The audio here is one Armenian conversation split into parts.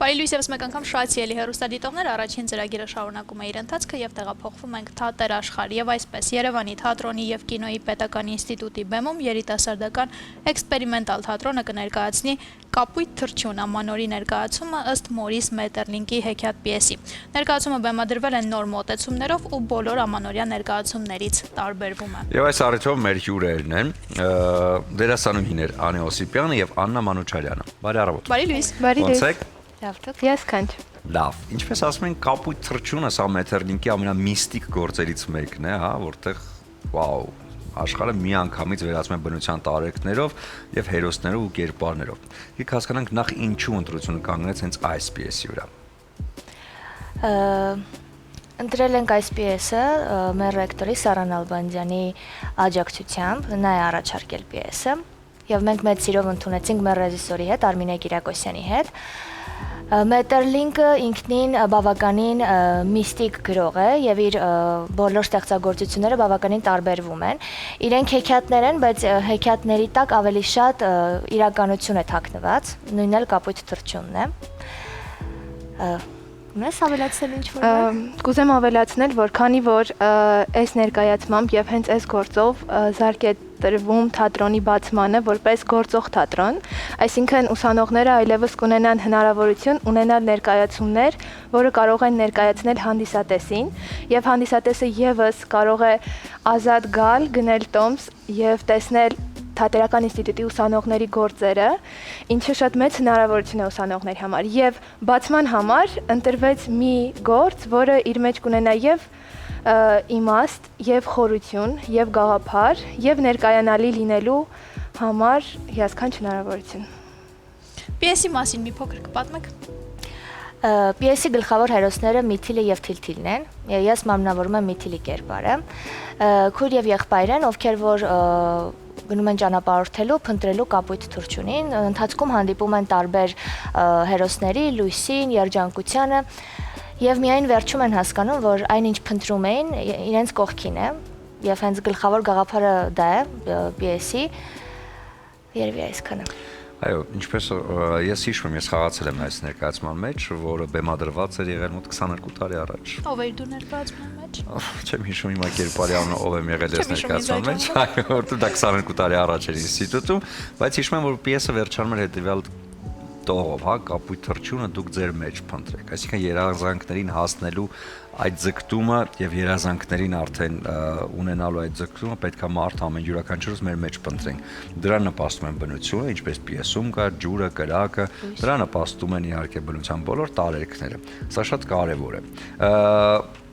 Բարի լույս եւս մեկ անգամ շատ սիրելի հեռուստադիտողներ, առաջին ծրագիրը շարունակում է իր ընթացքը եւ տեղափոխվում ենք Թատեր աշխարհ եւ այսպես Երևանի թատրոնի եւ կինոյի պետական ինստիտուտի բեմում երիտասարդական էքսպերիմենտալ թատրոնը կներկայացնի Կապույտ թռչուն ամանորի ներկայացումը ըստ Մորիս Մետերլինկի հեքիաթ պիեսի։ Ներկայացումը բեմադրվել է նոր մոտեցումներով ու բոլոր ամանորյա ներկայացումներից տարբերվում է։ Եվ այս առիթով մեր հյուրերն են դերասանուհիներ Անե Օսիպյանը եւ Աննա Մանուչարյանը։ Բարի առավոտ։ Բարի լույս։ Բարի Ոնց լույս։ եք։ Լավ, դուք։ Ես կանչ։ Լավ։ Ինչպես ասում են, Կապույտ թռչունը սա Մետերլինկի ամենամիստիկ գործերից մեկն է, հա, որտեղ վաու, աշխարհը միանգամից վերածվում է բնության տարերքներով եւ հերոսներով ու կերպարներով։ Եկեք հասկանանք նախ ինչու ընտրությունը կանգնեց հենց այս պիեսի վրա։ Ընտրել ենք այս պիեսը մեր ռեկտորի Սարան Ալբանդյանի աջակցությամբ, նա է առաջարկել պիեսը եւ մենք մեծ սիրով ընդունեցինք մեր ռեժիսորի հետ, Արմինե Կիրակոսյանի հետ։ Մետերլինկը ինքնին բավականին միստիկ գրող է եւ իր բոլոր ստեղծագործությունները բավականին տարբերվում են։ Իրենք հեքիաթներ են, բայց հեքիաթների տակ ավելի շատ իրականություն է թաքնված, նույնն էլ Կապույտ թռչունն է։ Ունես ավելացնել ինչ-որ բան։ Կուզեմ ավելացնել, որ քանի որ այս ներկայացմամբ եւ հենց այս գործով զարգ է տրվում թատրոնի բացմանը որպես գործող թատրոն, այսինքն ուսանողները այլևս կունենան հնարավորություն ունենալ ներկայացումներ, որը կարող են ներկայացնել հանդիսատեսին, եւ հանդիսատեսը եւս կարող է ազատ գալ, գնել տոմս եւ տեսնել Թատերական ինստիտուտի ուսանողների գործերը, ինչը շատ մեծ հնարավորություն է ուսանողների համար եւ բացման համար ընտրվեց մի գործ, որը իր մեջ կունենա եւ իմաստ, եւ խորություն, եւ գաղափար, եւ ներկայանալի լինելու համար հիասքանչ հնարավորություն։ Պիեսի մասին մի փոքր կպատմեք։ Պիեսի գլխավոր հերոսները Միթիլը եւ Թիլթիլն են։ Ես մամնավորում եմ Միթիլի կերպարը։ Քույր եւ եղբայր են, ովքեր որ գնում են ճանապարհորդելու, փնտրելու Կապույտ թռչունին, ընթացքում հանդիպում են տարբեր հերոսների, լույսին, երջանկությանը եւ միայն վերջում են հասկանում, որ այնինչ փնտրում էին, իրենց կողքին է եւ հենց գլխավոր գաղափարը դա է պիեսի։ Երևի այսքանը։ Այո, ինչպես ես հիշում եմ, ես խաղացել եմ այս ներկայացման մեջ, որը բեմադրված էր եղել մոտ 22 տարի առաջ։ Ով էր դու ներկայացման մեջ։ Չեմ հիշում հիմա կերպարի անունը ով եմ եղել այս ներկայացման մեջ, այո, որտեղ դա 22 տարի առաջ էր ինստիտուտում, բայց հիշում եմ, որ պիեսը վերջանում էր հետեւյալ տողով, հա, Կապույտ թռչունը դուք ձեր մեջ փնտրեք, այսինքն երազանքներին հասնելու այդ ձգտումը եւ երազանքներին արդեն ունենալու այդ ձգտումը պետք է մարդ ամեն յուրաքանչյուրս մեր մեջ փնտրենք։ Դրա նպաստում են բնությունը, ինչպես պիեսում կա, ջուրը, կրակը, դրա նպաստում են իհարկե բնության բոլոր տարերքները։ Սա շատ կարեւոր է։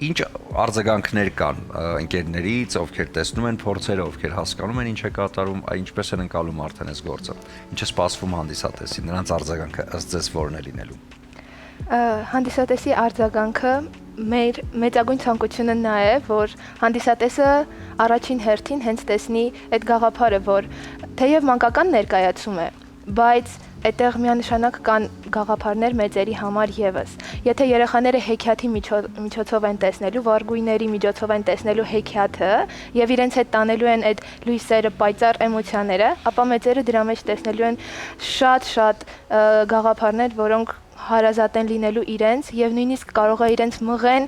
Ինչ արձագանքներ կան ընկերներից, ովքեր տեսնում են փորձերը, ովքեր հասկանում են ինչ է կատարում, ինչպես են ընկալում արդեն այս գործը։ Ինչ է սպասվում հանդիսատեսին, նրանց արձագանքը ըստ ձեզ որն է լինելու։ Հանդիսատեսի արձագանքը մեր մեծագույն ցանկությունը նա է, որ հանդիսատեսը առաջին հերթին հենց տեսնի այդ գաղափարը, որ թեև մանկական ներկայացում է, բայց այդտեղ միանշանակ կան գաղափարներ մեծերի համար եւս։ Եթե երեխաները հեքիաթի միջոցով են տեսնելու, վարգույների միջոցով են տեսնելու հեքիաթը եւ իրենց հետ տանելու են այդ լույսերը, պայծառ էմոցիաները, ապա մեծերը դրա մեջ տեսնելու են շատ գաղափարներ, որոնք հարազատ են լինելու իրենց եւ նույնիսկ կարող է իրենց մղեն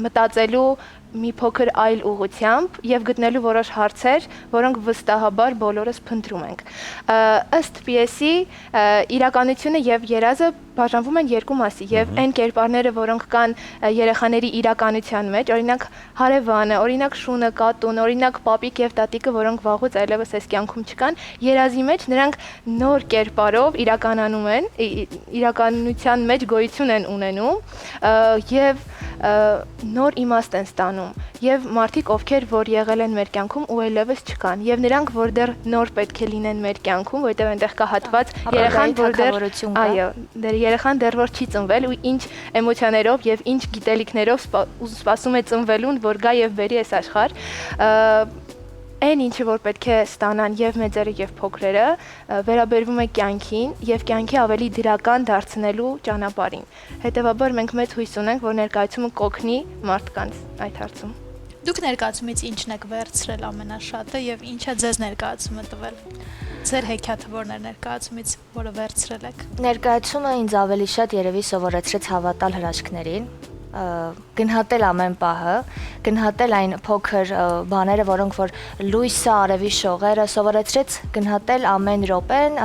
մտածելու մի փոքր այլ ուղղությամբ եւ գտնելու որոշ հարցեր, որոնք վստահաբար բոլորս փնտրում ենք։ Ըստ պիեսի իրականությունը եւ երազը բաժանվում են երկու մասի եւ այն կերպարները, որոնք կան երեխաների իրականության մեջ, օրինակ հարևանը, օրինակ շունը, կատուն, օրինակ պապիկ եւ տատիկը, որոնք վաղուց այլևս այս կյանքում չկան, երազի մեջ նրանք նոր կերպարով իրականանում են, իրականության մեջ գոյություն են ունենում եւ նոր իմաստ են ստանում եւ մարդիկ ովքեր որ եղել են մեր կյանքում ու այլևս չկան եւ նրանք որ դեռ նոր պետք է լինեն մեր կյանքում որտեղ այնտեղ կա հատված երեխան որ դեռ այո դեռ երեխան դեռ որ չի ծնվել ու ինչ էմոցիաներով եւ ինչ գիտելիքներով սպասում է ծնվելուն որ գա եւ բերի այս աշխարհ այն ինչը որ պետք է ստանան եւ մեծերը եւ փոքրերը վերաբերվում է կյանքին եւ կյանքի ավելի դրական դարձնելու ճանապարհին։ Հետեւաբար մենք մեծ հույս ունենք, որ ներկայացումը կօգնի մարդկանց այդ հարցում։ Դուք ներկայացումից ինչն եք վերցրել ամենաշատը եւ ինչա ձեզ ներկայացումը տվել։ Ձեր հեքիաթը որն է ներկայացումից, որը վերցրել եք։ Ներկայացումը ինձ ավելի շատ երևի սովորեցրեց հավատալ հրաշքներին, գնահատել ամեն պահը, գնահատել այն փոքր բաները, որոնք որ լույսը, արևի շողերը, սովորեցրեց գնահատել ամեն րոպեն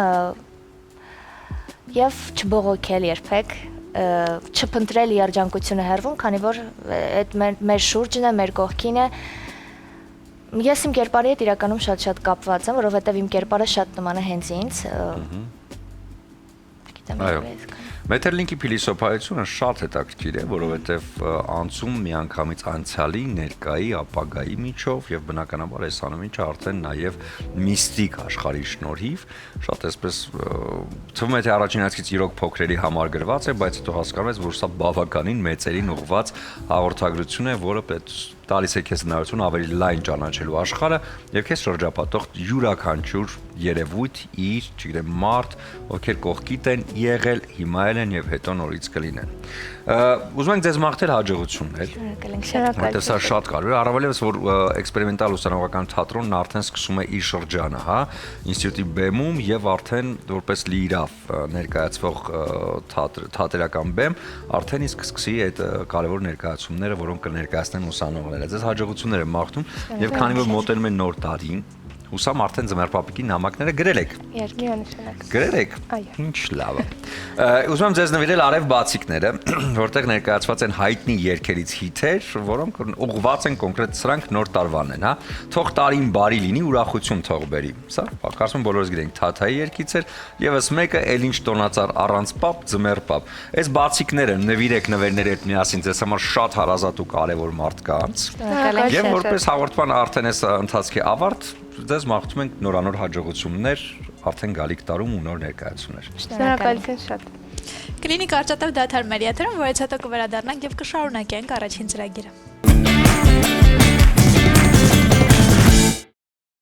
եւ չբողոքել երբեք, չփնտրել երջանկությունը հեռվում, քանի որ այդ մեր շուրջն է, մեր կողքին է։ Ես իմ կերպարի հետ իրականում շատ կապված եմ, որովհետեւ իմ կերպարը շատ նման է հենց ինձ։ Այո։ Մեթերլինքի փիլիսոփայությունը շատ հետաքրքիր է, որովհետև անցում միանգամից անցյալի, ներկայի, ապագայի միջով եւ բնականաբար այս անունիչը արդեն նաեւ միստիկ աշխարհի շնորհիվ, շատ այսպես թվում է թե առաջին այսքից իրոք փոքրերի համար գրված է, բայց հետո հասկանում ես, որ սա բավականին մեծերին ուղղված հաղորդագրություն է, որը տալիս է քեզ հնարավորություն ավելի լայն ճանաչելու աշխարհը եւ քեզ շրջապատող յուրաքանչյուր երևույթ, իր, չգիտեմ, մարդ, ովքեր կողքիդ են եղել, հիմա են եւ հետո նորից կլինեն։ Ուզում ենք ձեզ մաղթել հաջողություններ։ Որտեղ սա շատ կարևոր է, առավելևս որ էքսպերիմենտալ ուսանողական թատրոնն արդեն սկսում է իր շրջանը, հա, ինստիտուտի բեմում եւ արդեն որպես լիիրավ ներկայացվող թատերական բեմ, արդեն իսկ սկսի այդ կարևոր ներկայացումները, որոնք կներկայացնեն ուսանողները։ Ձեզ հաջողություններ եմ մաղթում եւ քանի որ մոտենում են նոր տարին, հուսամ արդեն ձմեռապապիկի նամակները գրել եք։ Միանշանակ։ Գրել եք։ Այո։ Ինչ լավ է։ Ուզում եմ ձեզ նվիրել արև բացիկները, որտեղ ներկայացված են հայտնի երգերից հիթեր, որոնք ուղղված են կոնկրետ սրանք նոր տարվան են, հա։ Թող տարին բարի լինի, ուրախություն թող բերի։ Սա կարծում բոլորս գիտենք Թաթայի երգից էր, եւս մեկը էլ ինչ տոնածառ առանց պապ, ձմեռ պապ։ Այս բացիկները նվիրեք նվերների հետ միասին ձեզ համար շատ հարազատ ու կարևոր մարդկանց։ Եվ որպես հաղորդման արդեն այս ընթացքի ավարտ ձեզ մաղթում ենք նորանոր հաջողություններ, արդեն գալիք տարում ու նոր ներկայացումներ։ Շնորհակալություն շատ։ Կլինի կարճատև դադար մեր եթերում, որից հետո կվերադառնանք եւ կշարունակենք առաջին ծրագիրը։